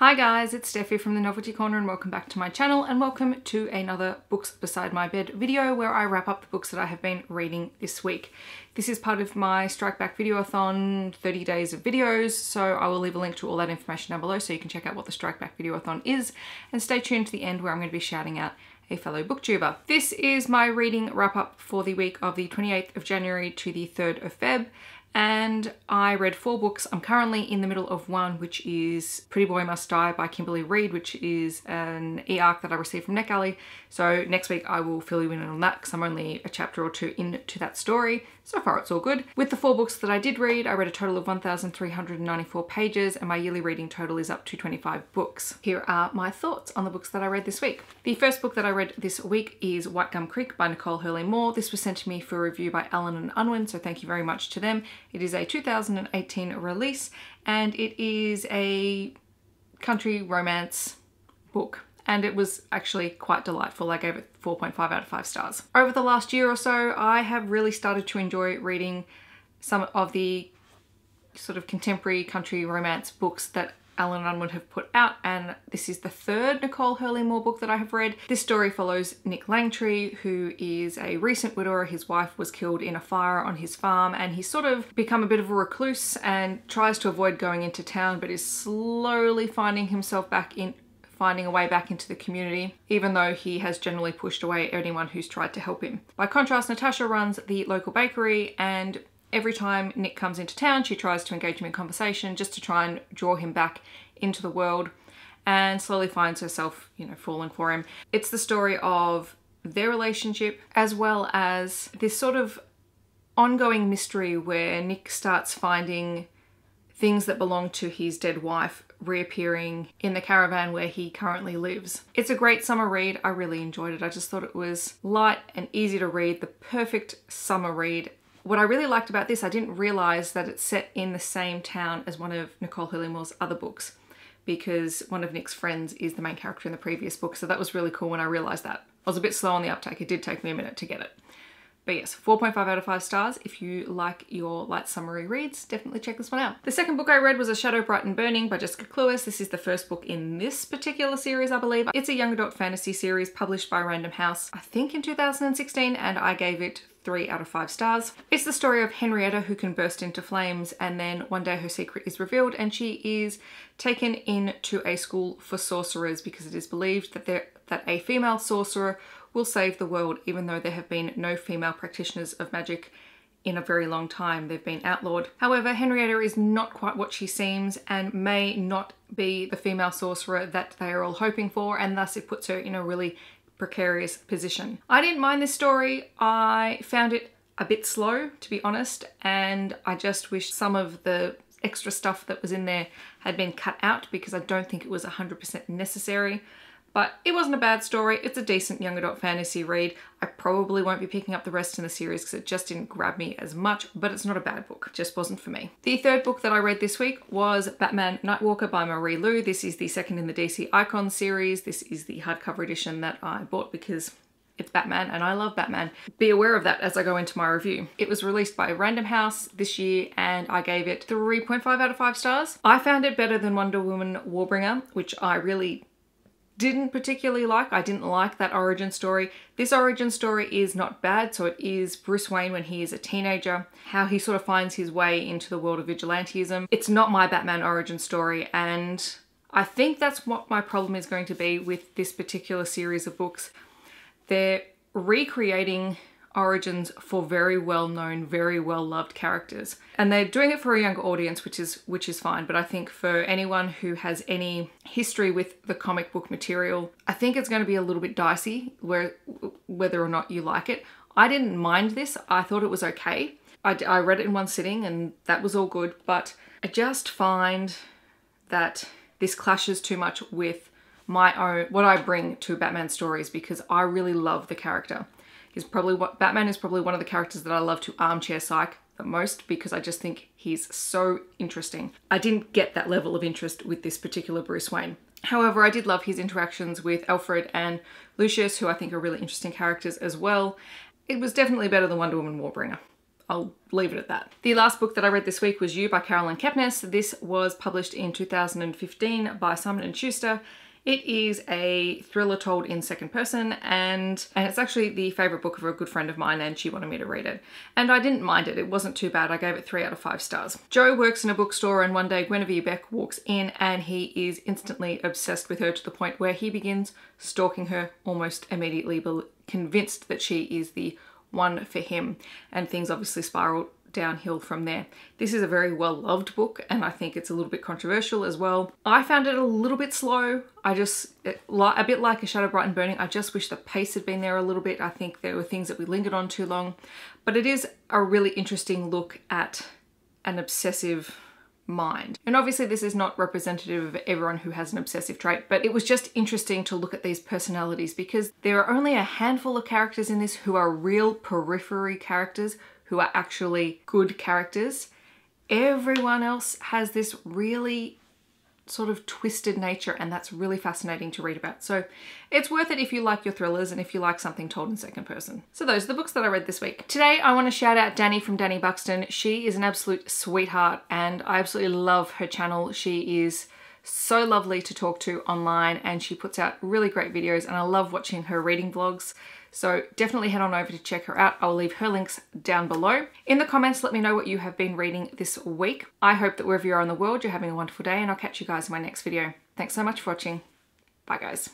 Hi guys, it's Steffi from the Novelty Corner and welcome back to my channel and welcome to another Books Beside My Bed video where I wrap up the books that I have been reading this week. This is part of my Strikebackvideoathon 30 days of videos, so I will leave a link to all that information down below so you can check out what the Strikebackvideoathon is, and stay tuned to the end where I'm going to be shouting out a fellow booktuber. This is my reading wrap up for the week of the 28th of January to the 3rd of Feb. And I read 4 books. I'm currently in the middle of one, which is Pretty Boy Must Die by Kimberly Reid, which is an e-arc that I received from NetGalley. So next week I will fill you in on that because I'm only a chapter or 2 into that story. So far it's all good. With the 4 books that I did read, I read a total of 1,394 pages and my yearly reading total is up to 25 books. Here are my thoughts on the books that I read this week. The first book that I read this week is White Gum Creek by Nicole Hurley-Moore. This was sent to me for review by Alan and Unwin, so thank you very much to them. It is a 2018 release and it is a country romance book. And it was actually quite delightful. I gave it 4.5 out of 5 stars. Over the last year or so, I have really started to enjoy reading some of the sort of contemporary country romance books that Alan and Unwin have put out, and this is the 3rd Nicole Hurley-Moore book that I have read. This story follows Nick Langtree, who is a recent widower. His wife was killed in a fire on his farm, and he's sort of become a bit of a recluse and tries to avoid going into town, but is slowly finding a way back into the community, even though he has generally pushed away anyone who's tried to help him. By contrast, Natasha runs the local bakery, and every time Nick comes into town, she tries to engage him in conversation just to try and draw him back into the world, and slowly finds herself, falling for him. It's the story of their relationship, as well as this sort of ongoing mystery where Nick starts finding things that belong to his dead wife reappearing in the caravan where he currently lives. It's a great summer read. I really enjoyed it. I just thought it was light and easy to read, the perfect summer read. What I really liked about this, I didn't realize that it's set in the same town as one of Nicole Hurley-Moore's other books, because one of Nick's friends is the main character in the previous book, so that was really cool when I realized that. I was a bit slow on the uptake. It did take me a minute to get it. But yes, 4.5 out of 5 stars. If you like your light summery reads, definitely check this one out. The second book I read was A Shadow Bright and Burning by Jessica Cluess. This is the first book in this particular series, I believe. It's a young adult fantasy series published by Random House, I think in 2016, and I gave it 3 out of 5 stars. It's the story of Henrietta, who can burst into flames, and then one day her secret is revealed and she is taken into a school for sorcerers because it is believed that a female sorcerer will save the world, even though there have been no female practitioners of magic in a very long time. They've been outlawed. However, Henrietta is not quite what she seems and may not be the female sorcerer that they are all hoping for, and thus it puts her in a really precarious position. I didn't mind this story. I found it a bit slow, to be honest, and I just wish some of the extra stuff that was in there had been cut out because I don't think it was 100% necessary. But it wasn't a bad story. It's a decent young adult fantasy read. I probably won't be picking up the rest in the series because it just didn't grab me as much, but it's not a bad book. It just wasn't for me. The third book that I read this week was Batman Nightwalker by Marie Lu. This is the second in the DC Icon series. This is the hardcover edition that I bought because it's Batman and I love Batman. Be aware of that as I go into my review. It was released by Random House this year and I gave it 3.5 out of 5 stars. I found it better than Wonder Woman Warbringer, which I really didn't particularly like. I didn't like that origin story. This origin story is not bad. So it is Bruce Wayne when he is a teenager, how he sort of finds his way into the world of vigilantism. It's not my Batman origin story, and I think that's what my problem is going to be with this particular series of books. They're recreating origins for very well-known, very well-loved characters. And they're doing it for a younger audience, which is fine. But I think for anyone who has any history with the comic book material, I think it's going to be a little bit dicey whether or not you like it. I didn't mind this. I thought it was okay. I read it in one sitting and that was all good. But I just find that this clashes too much with what I bring to Batman stories, because I really love the character. Batman is probably one of the characters that I love to armchair psych the most because I just think he's so interesting. I didn't get that level of interest with this particular Bruce Wayne. However, I did love his interactions with Alfred and Lucius, who I think are really interesting characters as well. It was definitely better than Wonder Woman Warbringer. I'll leave it at that. The last book that I read this week was You by Carolyn Kepnes. This was published in 2015 by Simon & Schuster. It is a thriller told in second person, and it's actually the favourite book of a good friend of mine, and she wanted me to read it. And I didn't mind it. It wasn't too bad. I gave it 3 out of 5 stars. Joe works in a bookstore, and one day Guinevere Beck walks in and he is instantly obsessed with her to the point where he begins stalking her almost immediately, convinced that she is the one for him, and things obviously spiral downhill from there. This is a very well-loved book, and I think it's a little bit controversial as well. I found it a little bit slow. A bit like A Shadow Bright and Burning. I just wish the pace had been there a little bit. I think there were things that we lingered on too long, but it is a really interesting look at an obsessive mind. And obviously this is not representative of everyone who has an obsessive trait, but it was just interesting to look at these personalities because there are only a handful of characters in this who are real periphery characters, who are actually good characters. Everyone else has this really sort of twisted nature, and that's really fascinating to read about. So it's worth it if you like your thrillers and if you like something told in second person. So those are the books that I read this week. Today I want to shout out Danni from Danni Buxton. She is an absolute sweetheart and I absolutely love her channel. She is so lovely to talk to online and she puts out really great videos, and I love watching her reading vlogs. So definitely head on over to check her out. I'll leave her links down below. In the comments, let me know what you have been reading this week. I hope that wherever you are in the world, you're having a wonderful day, and I'll catch you guys in my next video. Thanks so much for watching. Bye guys.